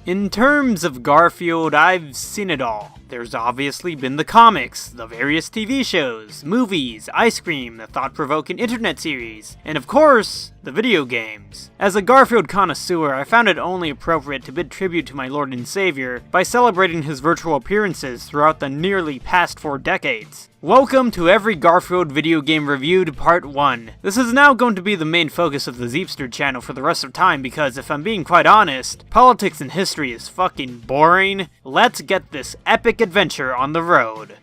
In terms of Garfield, I've seen it all. There's obviously been the comics, the various TV shows, movies, ice cream, the thought-provoking internet series, and of course, the video games. As a Garfield connoisseur, I found it only appropriate to bid tribute to my Lord and Savior by celebrating his virtual appearances throughout the nearly past 4 decades. Welcome to Every Garfield Video Game Reviewed Part 1. This is now going to be the main focus of the Zeepster channel for the rest of time because, if I'm being quite honest, politics and history is fucking boring. Let's get this epic adventure on the road.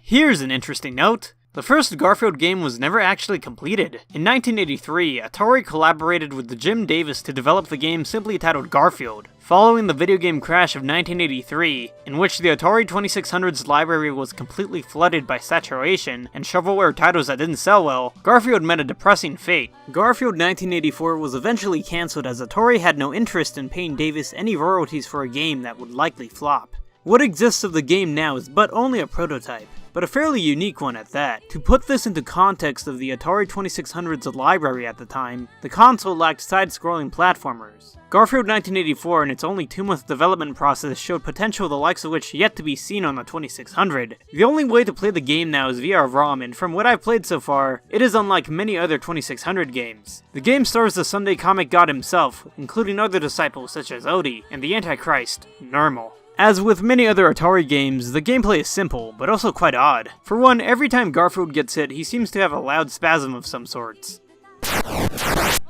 Here's an interesting note. The first Garfield game was never actually completed. In 1983, Atari collaborated with Jim Davis to develop the game simply titled Garfield. Following the video game crash of 1983, in which the Atari 2600's library was completely flooded by saturation and shovelware titles that didn't sell well, Garfield met a depressing fate. Garfield 1984 was eventually cancelled as Atari had no interest in paying Davis any royalties for a game that would likely flop. What exists of the game now is but only a prototype, but a fairly unique one at that. To put this into context of the Atari 2600's library at the time, the console lacked side-scrolling platformers. Garfield 1984 in its only 2-month development process showed potential the likes of which yet to be seen on the 2600. The only way to play the game now is via ROM, and from what I've played so far, it is unlike many other 2600 games. The game stars the Sunday comic god himself, including other disciples such as Odie, and the Antichrist, Normal. As with many other Atari games, the gameplay is simple, but also quite odd. For one, every time Garfield gets hit, he seems to have a loud spasm of some sorts.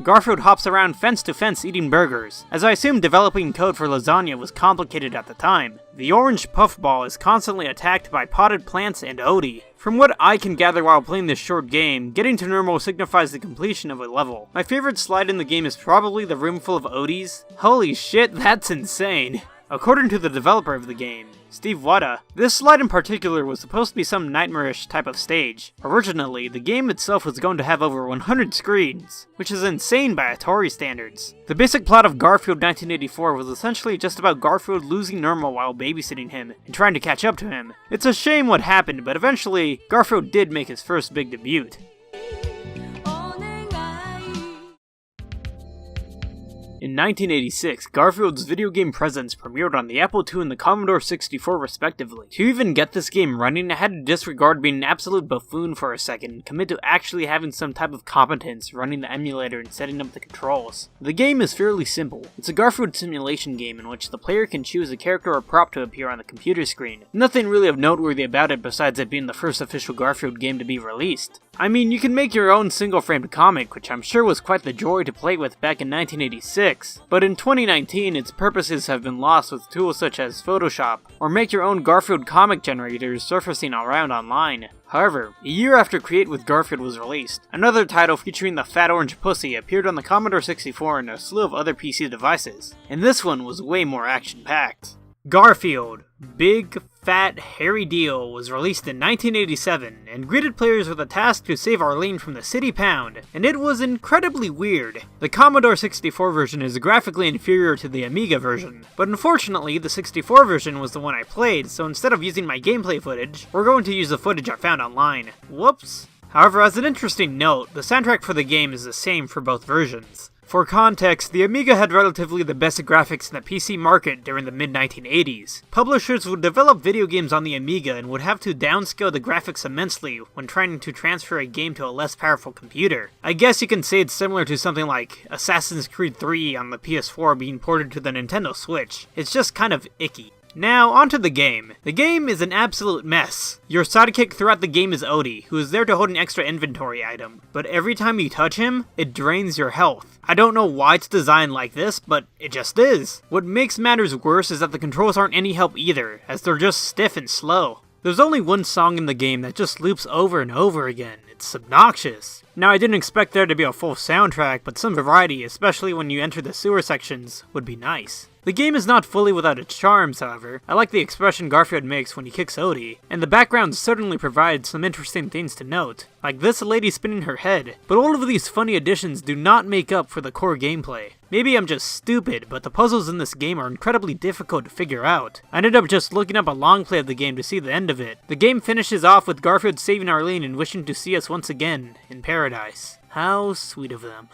Garfield hops around fence to fence eating burgers, as I assume developing code for lasagna was complicated at the time. The orange puffball is constantly attacked by potted plants and Odie. From what I can gather while playing this short game, getting to normal signifies the completion of a level. My favorite slide in the game is probably the room full of Odies. Holy shit, that's insane! According to the developer of the game, Steve Wada, this slide in particular was supposed to be some nightmarish type of stage. Originally, the game itself was going to have over 100 screens, which is insane by Atari standards. The basic plot of Garfield 1984 was essentially just about Garfield losing Normal while babysitting him and trying to catch up to him. It's a shame what happened, but eventually, Garfield did make his first big debut. In 1986, Garfield's video game presence premiered on the Apple II and the Commodore 64 respectively. To even get this game running, I had to disregard being an absolute buffoon for a second and commit to actually having some type of competence running the emulator and setting up the controls. The game is fairly simple. It's a Garfield simulation game in which the player can choose a character or prop to appear on the computer screen. Nothing really of noteworthy about it besides it being the first official Garfield game to be released. I mean, you can make your own single-framed comic, which I'm sure was quite the joy to play with back in 1986, but in 2019 its purposes have been lost with tools such as Photoshop, or make your own Garfield comic generators surfacing around online. However, a year after Create with Garfield was released, another title featuring the fat orange pussy appeared on the Commodore 64 and a slew of other PC devices, and this one was way more action-packed. Garfield, Big Fat Hairy Deal was released in 1987 and greeted players with a task to save Arlene from the City Pound, and it was incredibly weird. The Commodore 64 version is graphically inferior to the Amiga version, but unfortunately the 64 version was the one I played, so instead of using my gameplay footage, we're going to use the footage I found online. Whoops. However, as an interesting note, the soundtrack for the game is the same for both versions. For context, the Amiga had relatively the best graphics in the PC market during the mid-1980s. Publishers would develop video games on the Amiga and would have to downscale the graphics immensely when trying to transfer a game to a less powerful computer. I guess you can say it's similar to something like Assassin's Creed 3 on the PS4 being ported to the Nintendo Switch. It's just kind of icky. Now, onto the game. The game is an absolute mess. Your sidekick throughout the game is Odie, who is there to hold an extra inventory item, but every time you touch him, it drains your health. I don't know why it's designed like this, but it just is. What makes matters worse is that the controls aren't any help either, as they're just stiff and slow. There's only one song in the game that just loops over and over again. It's obnoxious. Now, I didn't expect there to be a full soundtrack, but some variety, especially when you enter the sewer sections, would be nice. The game is not fully without its charms, however. I like the expression Garfield makes when he kicks Odie, and the background certainly provides some interesting things to note, like this lady spinning her head, but all of these funny additions do not make up for the core gameplay. Maybe I'm just stupid, but the puzzles in this game are incredibly difficult to figure out. I ended up just looking up a long play of the game to see the end of it. The game finishes off with Garfield saving Arlene and wishing to see us once again in paradise. How sweet of them.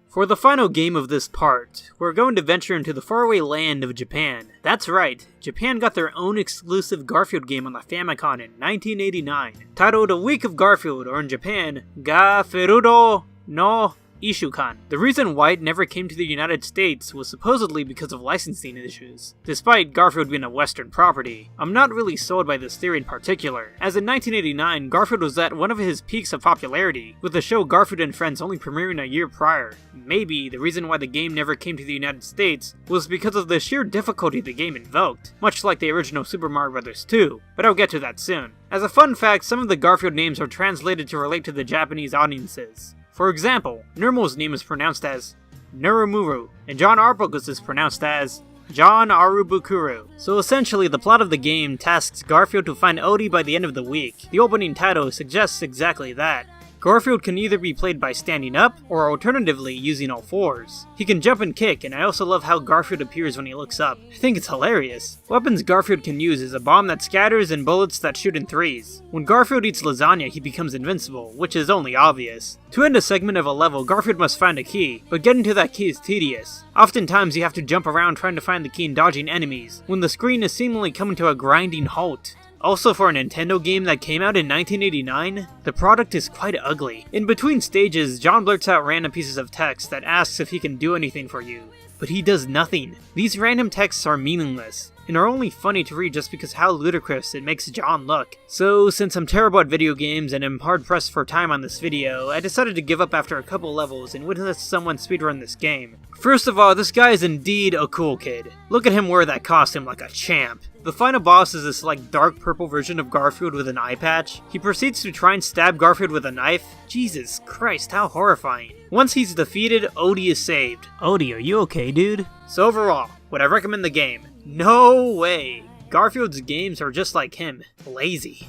For the final game of this part, we're going to venture into the faraway land of Japan. That's right, Japan got their own exclusive Garfield game on the Famicom in 1989, titled A Week of Garfield, or in Japan, Garfield no Ishukan. The reason why it never came to the United States was supposedly because of licensing issues. Despite Garfield being a Western property, I'm not really sold by this theory in particular, as in 1989, Garfield was at one of his peaks of popularity, with the show Garfield and Friends only premiering a year prior. Maybe the reason why the game never came to the United States was because of the sheer difficulty the game invoked, much like the original Super Mario Bros. 2, but I'll get to that soon. As a fun fact, some of the Garfield names are translated to relate to the Japanese audiences. For example, Nermal's name is pronounced as Nerumuru, and John Arbuckle's is pronounced as John Arubukuru. So essentially, the plot of the game tasks Garfield to find Odie by the end of the week. The opening title suggests exactly that. Garfield can either be played by standing up, or alternatively using all fours. He can jump and kick, and I also love how Garfield appears when he looks up. I think it's hilarious. Weapons Garfield can use is a bomb that scatters and bullets that shoot in threes. When Garfield eats lasagna, he becomes invincible, which is only obvious. To end a segment of a level, Garfield must find a key, but getting to that key is tedious. Oftentimes you have to jump around trying to find the key and dodging enemies, when the screen is seemingly coming to a grinding halt. Also, for a Nintendo game that came out in 1989, the product is quite ugly. In between stages, John blurts out random pieces of text that asks if he can do anything for you, but he does nothing. These random texts are meaningless, and are only funny to read just because how ludicrous it makes John look. So, since I'm terrible at video games and am hard pressed for time on this video, I decided to give up after a couple levels and witness someone speedrun this game. First of all, this guy is indeed a cool kid. Look at him wear that costume like a champ. The final boss is this like dark purple version of Garfield with an eye patch. He proceeds to try and stab Garfield with a knife. Jesus Christ, how horrifying. Once he's defeated, Odie is saved. Odie, are you okay, dude? So overall, would I recommend the game? No way! Garfield's games are just like him, lazy.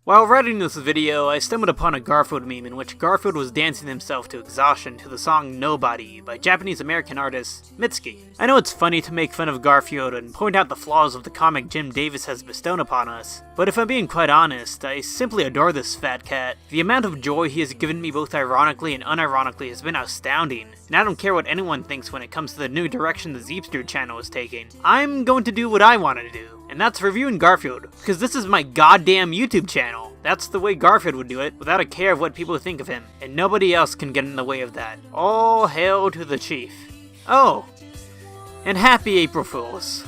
While writing this video, I stumbled upon a Garfield meme in which Garfield was dancing himself to exhaustion to the song Nobody by Japanese-American artist Mitski. I know it's funny to make fun of Garfield and point out the flaws of the comic Jim Davis has bestowed upon us, but if I'm being quite honest, I simply adore this fat cat. The amount of joy he has given me both ironically and unironically has been astounding, and I don't care what anyone thinks when it comes to the new direction the Zeepster channel is taking. I'm going to do what I want to do, and that's reviewing Garfield, because this is my goddamn YouTube channel. That's the way Garfield would do it, without a care of what people think of him, and nobody else can get in the way of that. All hail to the chief. Oh, and happy April Fools.